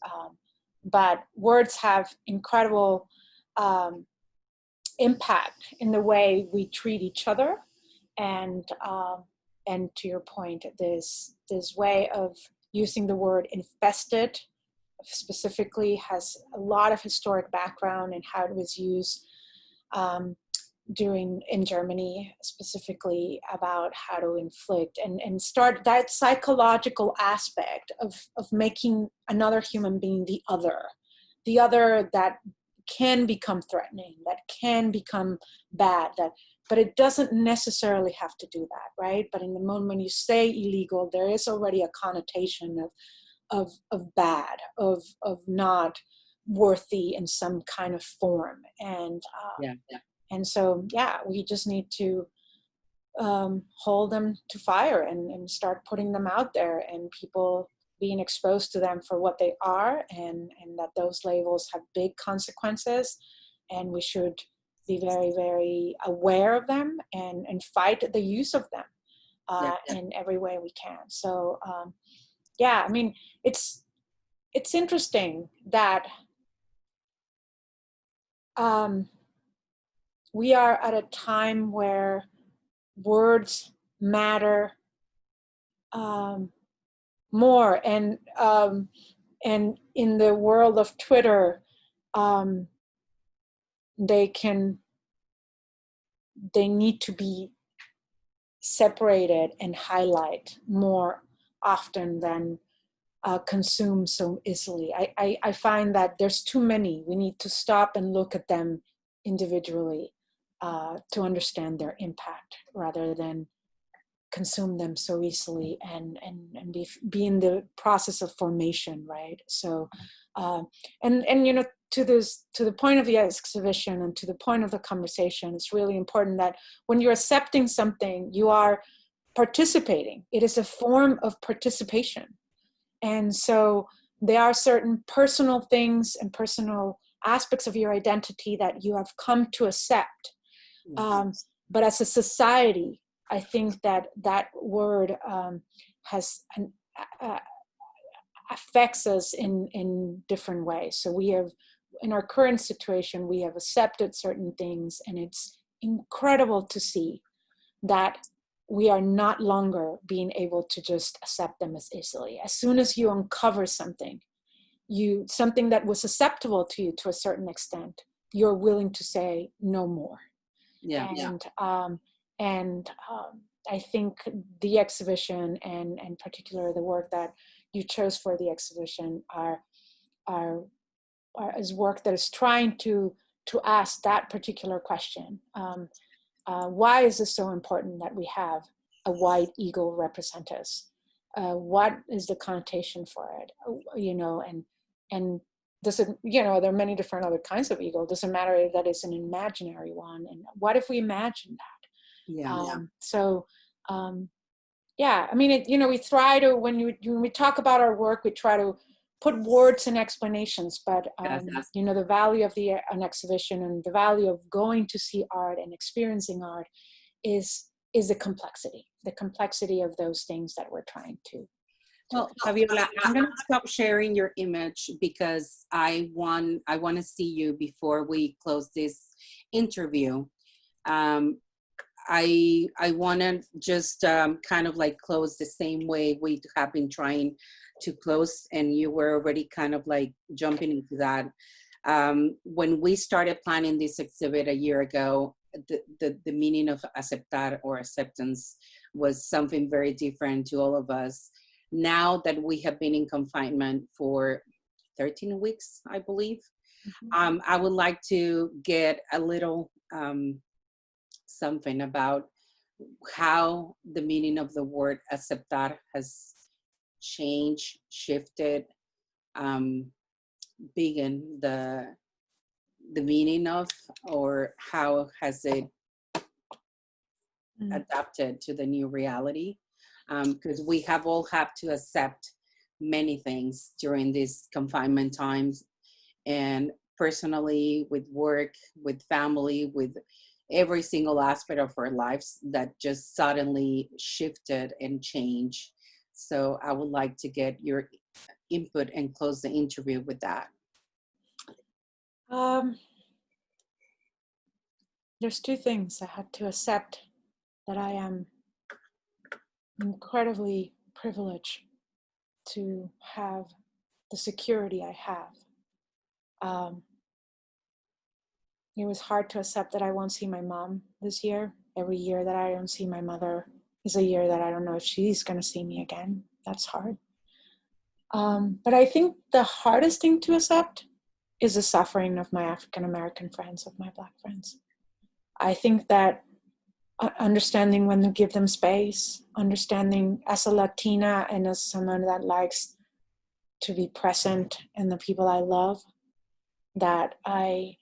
But words have incredible impact in the way we treat each other, and to your point, this way of using the word infested specifically has a lot of historic background and how it was used in Germany, specifically about how to inflict and start that psychological aspect of making another human being the other that can become threatening, that can become bad, but it doesn't necessarily have to do that, right? But in the moment when you say illegal, there is already a connotation of bad, of not worthy in some kind of form. And and so, yeah, we just need to hold them to fire and start putting them out there, and people being exposed to them for what they are, and that those labels have big consequences, and we should be very, very aware of them and fight the use of them in every way we can. So, yeah, I mean, it's interesting that we are at a time where words matter more, and in the world of Twitter, they need to be separated and highlight more often than consumed so easily. I find that there's too many. We need to stop and look at them individually to understand their impact, rather than consume them so easily and be in the process of formation, right? So and you know, to the point of the exhibition and to the point of the conversation, it's really important that when you're accepting something, you are participating. It is a form of participation. And so there are certain personal things and personal aspects of your identity that you have come to accept. But as a society, I think that word has affects us in different ways. So we have, in our current situation, we have accepted certain things, and it's incredible to see that we are not longer being able to just accept them as easily. As soon as you uncover something that was acceptable to you to a certain extent, you're willing to say no more. And I think the exhibition and particularly the work that you chose for the exhibition is work that is trying to ask that particular question. Why is it so important that we have a white eagle represent us? What is the connotation for it? You know, and doesn't, there are many different other kinds of ego. It doesn't matter that it's an imaginary one. And what if we imagine that? Yeah. I mean, we try to, when we talk about our work, we try to put words and explanations, but the value of an exhibition and the value of going to see art and experiencing art is the complexity of those things that we're trying to. Well, Fabiola, I'm going to stop sharing your image because I want to see you before we close this interview. I want to just kind of like close the same way we have been trying to close, and you were already kind of like jumping into that. When we started planning this exhibit a year ago, the meaning of aceptar or acceptance was something very different to all of us. Now that we have been in confinement for 13 weeks, I believe, I would like to get a little something about how the meaning of the word aceptar has changed, shifted, begin the meaning of, or how has it adapted to the new reality? Because we have all had to accept many things during these confinement times, and personally, with work, with family, with every single aspect of our lives that just suddenly shifted and changed. So I would like to get your input and close the interview with that. There's two things. I had to accept that I am incredibly privileged to have the security I have. It was hard to accept that I won't see my mom this year. Every year that I don't see my mother is a year that I don't know if she's going to see me again. That's hard. But I think the hardest thing to accept is the suffering of my African American friends, of my Black friends. I think that understanding when to give them space, understanding as a Latina and as someone that likes to be present in the people I love, that I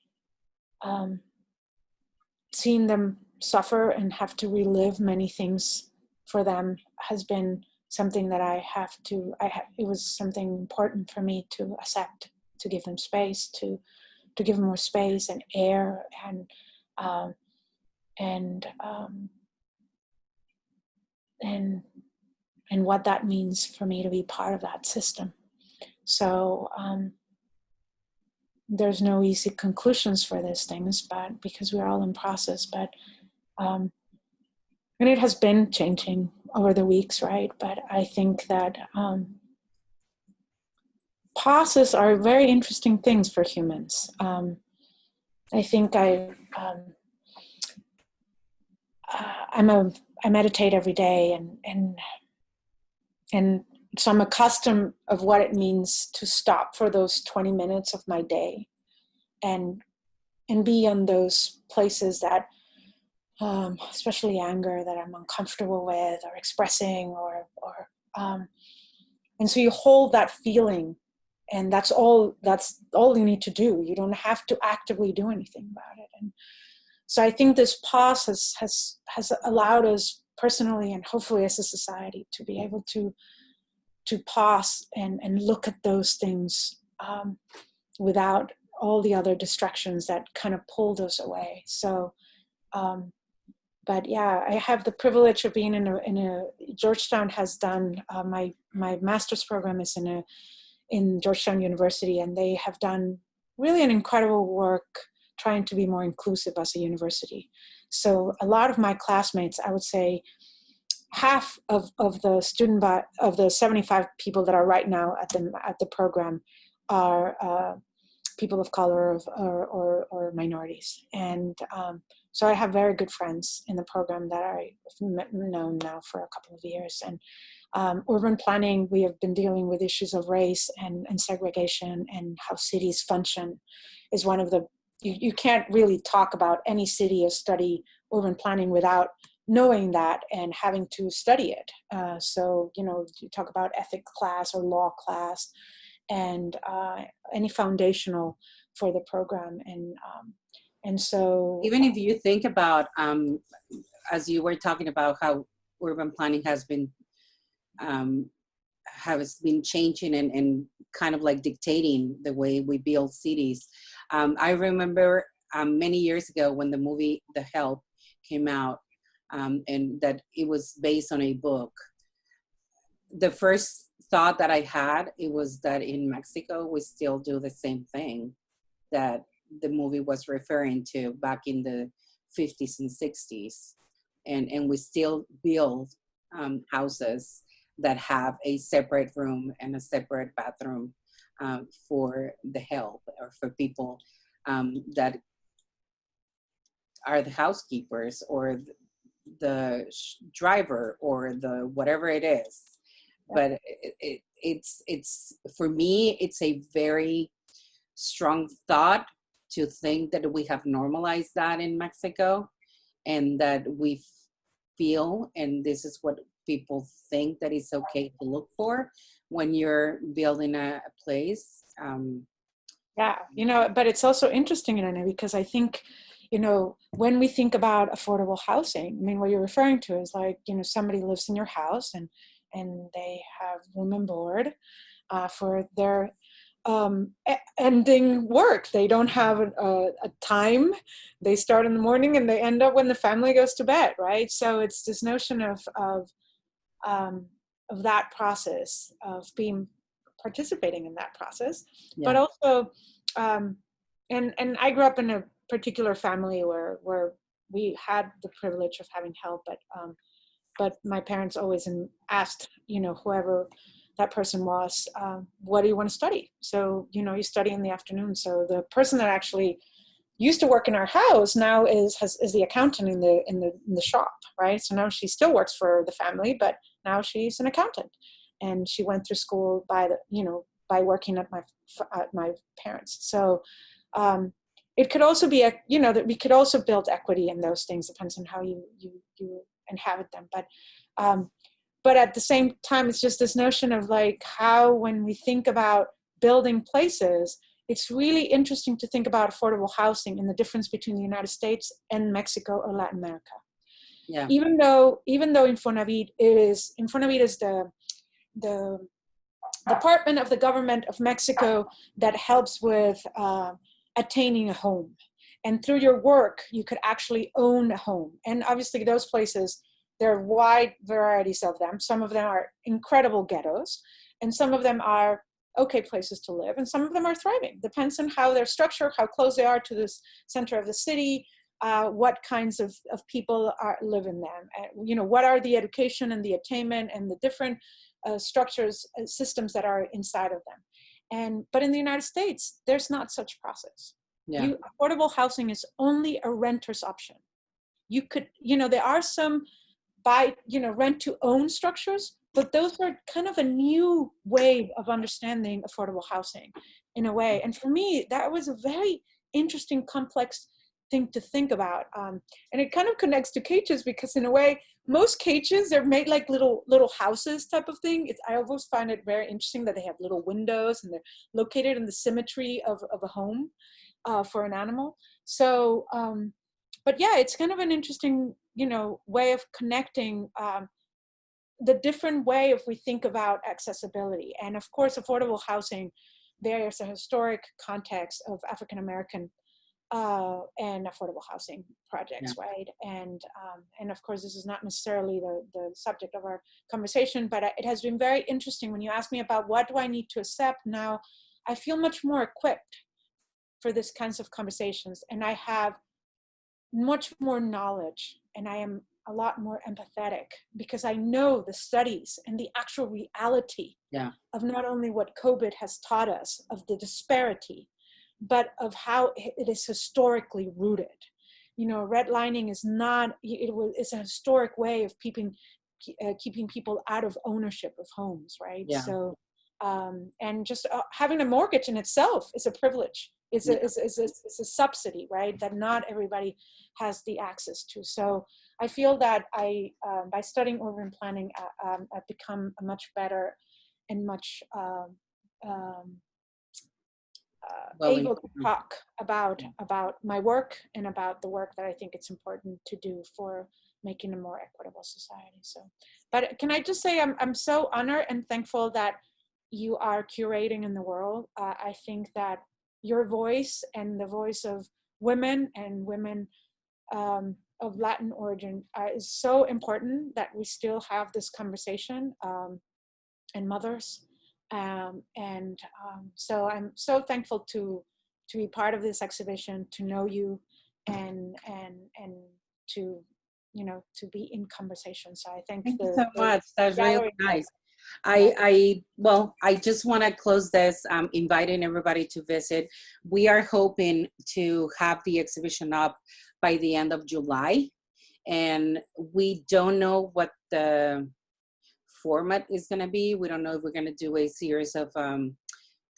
seeing them suffer and have to relive many things for them has been something that it was something important for me to accept, to give them space, to give them more space and air and what that means for me to be part of that system. So there's no easy conclusions for these things, but because we're all in process, but and it has been changing over the weeks, right? But I think that pauses are very interesting things for humans. I think I meditate every day, and so I'm accustomed of what it means to stop for those 20 minutes of my day and be on those places that, especially anger, that I'm uncomfortable with or expressing and so you hold that feeling, and that's all you need to do. You don't have to actively do anything about it. And so I think this pause has allowed us personally and hopefully as a society to be able to pause and look at those things without all the other distractions that kind of pulled us away. So, but yeah, I have the privilege of being in a Georgetown has done, my master's program is in Georgetown University, and they have done really an incredible work trying to be more inclusive as a university. So a lot of my classmates, I would say, half of the 75 people that are right now at the program are people of color or minorities, and so I have very good friends in the program that I've known now for a couple of years. And urban planning, we have been dealing with issues of race and segregation and how cities function is one of the, you can't really talk about any city or study urban planning without knowing that and having to study it. So, you talk about ethics class or law class, and any foundational for the program. And so even if you think about, as you were talking about how urban planning has been changing and kind of like dictating the way we build cities. I remember many years ago when the movie The Help came out, and that it was based on a book. The first thought that I had, it was that in Mexico, we still do the same thing that the movie was referring to back in the 50s and 60s. And we still build houses that have a separate room and a separate bathroom for the help, or for people that are the housekeepers or the driver or the whatever it is. But it's for me, it's a very strong thought to think that we have normalized that in Mexico, and that we feel, and this is what people think, that it's okay to look for when you're building a place. Yeah, but it's also interesting, because I think, when we think about affordable housing, I mean, what you're referring to is like, somebody lives in your house and they have room and board for their ending work. They don't have a time. They start in the morning and they end up when the family goes to bed, right? So it's this notion of that process, of participating in that process, Yeah. but also, and I grew up in a particular family where we had the privilege of having help, but my parents always asked, whoever that person was, what do you want to study? So, you study in the afternoon. So the person that actually used to work in our house now is the accountant in the shop, right? So now she still works for the family, but now she's an accountant, and she went through school by working at my parents. So it could also be that we could also build equity in those things. Depends on how you inhabit them, but at the same time, it's just this notion of like how, when we think about building places, it's really interesting to think about affordable housing and the difference between the United States and Mexico or Latin America. Yeah. Even though Infonavit is the department of the government of Mexico that helps with attaining a home. And through your work, you could actually own a home. And obviously those places, there are wide varieties of them. Some of them are incredible ghettos, and some of them are okay places to live, and some of them are thriving. Depends on how they're structured, how close they are to the center of the city, what kinds of people live in them. What are the education and the attainment and the different structures, systems that are inside of them. But in the United States, there's not such process. Yeah. Affordable housing is only a renter's option. You could, there are some rent to own structures, but those are kind of a new way of understanding affordable housing in a way. And for me, that was a very interesting, complex thing to think about. And it kind of connects to cages, because in a way, most cages, they're made like little houses type of thing. I always find it very interesting that they have little windows and they're located in the symmetry of a home for an animal. So, but yeah, it's kind of an interesting, way of connecting the different way if we think about accessibility. And of course, affordable housing, there's a historic context of African-American and affordable housing projects, yeah. Right? And of course, this is not necessarily the subject of our conversation, but it has been very interesting. When you ask me about what do I need to accept now, I feel much more equipped for this kinds of conversations, and I have much more knowledge, and I am a lot more empathetic because I know the studies and the actual reality, yeah. of not only what COVID has taught us of the disparity, but of how it is historically rooted. Redlining is not, it's a historic way of keeping people out of ownership of homes, right? Yeah. So, and just having a mortgage in itself is a privilege. It's a subsidy, right? That not everybody has the access to. So I feel that by studying urban planning, I've become a much better and much able to talk about my work and about the work that I think it's important to do for making a more equitable society. So, but can I just say I'm so honored and thankful that you are curating in the world. I think that your voice and the voice of women and women of Latin origin is so important that we still have this conversation, and mothers. So I'm so thankful to be part of this exhibition, to know you, and to, you know, to be in conversation. So I Thank you so much. That's really nice. Yeah. I just want to close this, inviting everybody to visit. We are hoping to have the exhibition up by the end of July, and we don't know what the format is going to be. We don't know if we're going to do a series of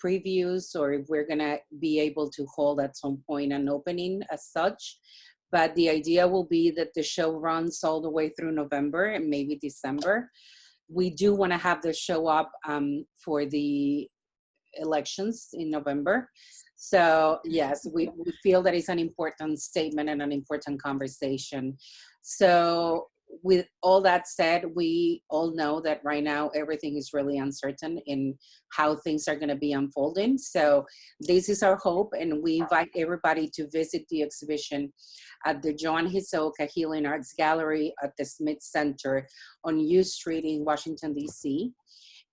previews or if we're going to be able to hold at some point an opening as such. But the idea will be that the show runs all the way through November and maybe December. We do want to have the show up for the elections in November. So yes, we feel that it's an important statement and an important conversation. So with all that said, we all know that right now everything is really uncertain in how things are going to be unfolding. So this is our hope, and we invite everybody to visit the exhibition at the Joan Hisoka Healing Arts Gallery at the Smith Center on U Street in Washington, D.C.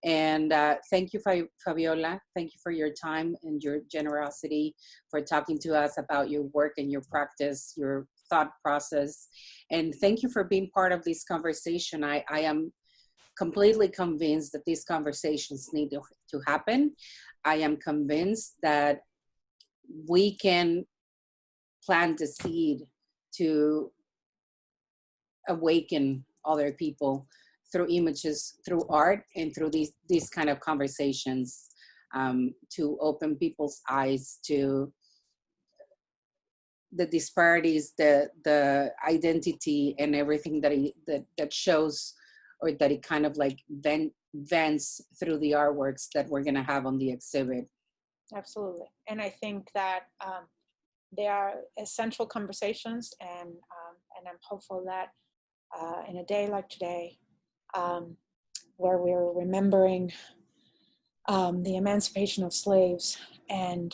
And thank you, Fabiola. Thank you for your time and your generosity for talking to us about your work and your practice, your thought process. And thank you for being part of this conversation. I am completely convinced that these conversations need to happen. I am convinced that we can plant the seed to awaken other people through images, through art, and through these kind of conversations, to open people's eyes to the disparities, the identity, and everything that shows, or that it kind of like vents through the artworks that we're gonna have on the exhibit. Absolutely, and I think that they are essential conversations, and I'm hopeful that in a day like today, where we're remembering the emancipation of slaves, and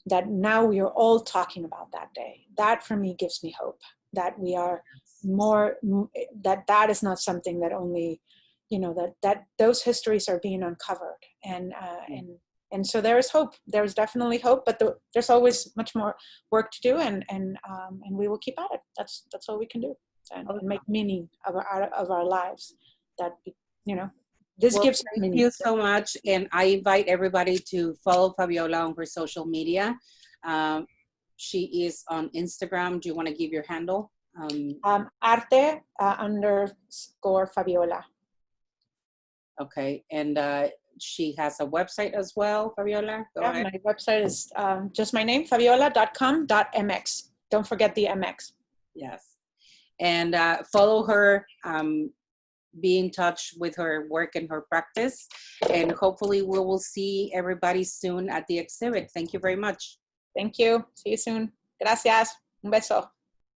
that now we are all talking about that day. That for me gives me hope, that we are more, that is not something that only, you know, that those histories are being uncovered. And so there is hope. There's definitely hope, but there's always much more work to do, and we will keep at it. That's all we can do, and make meaning of our lives. That, you know, this gives meaning. Thank you so much, and I invite everybody to follow Fabiola on her social media. She is on Instagram. Do you want to give your handle? Arte _ Fabiola. Okay, and she has a website as well, Fabiola? Go ahead. My website is just my name, fabiola.com.mx. Don't forget the MX. Yes, and follow her, be in touch with her work and her practice, and hopefully we will see everybody soon at the exhibit. Thank you very much. Thank you. See you soon. Gracias. Un beso.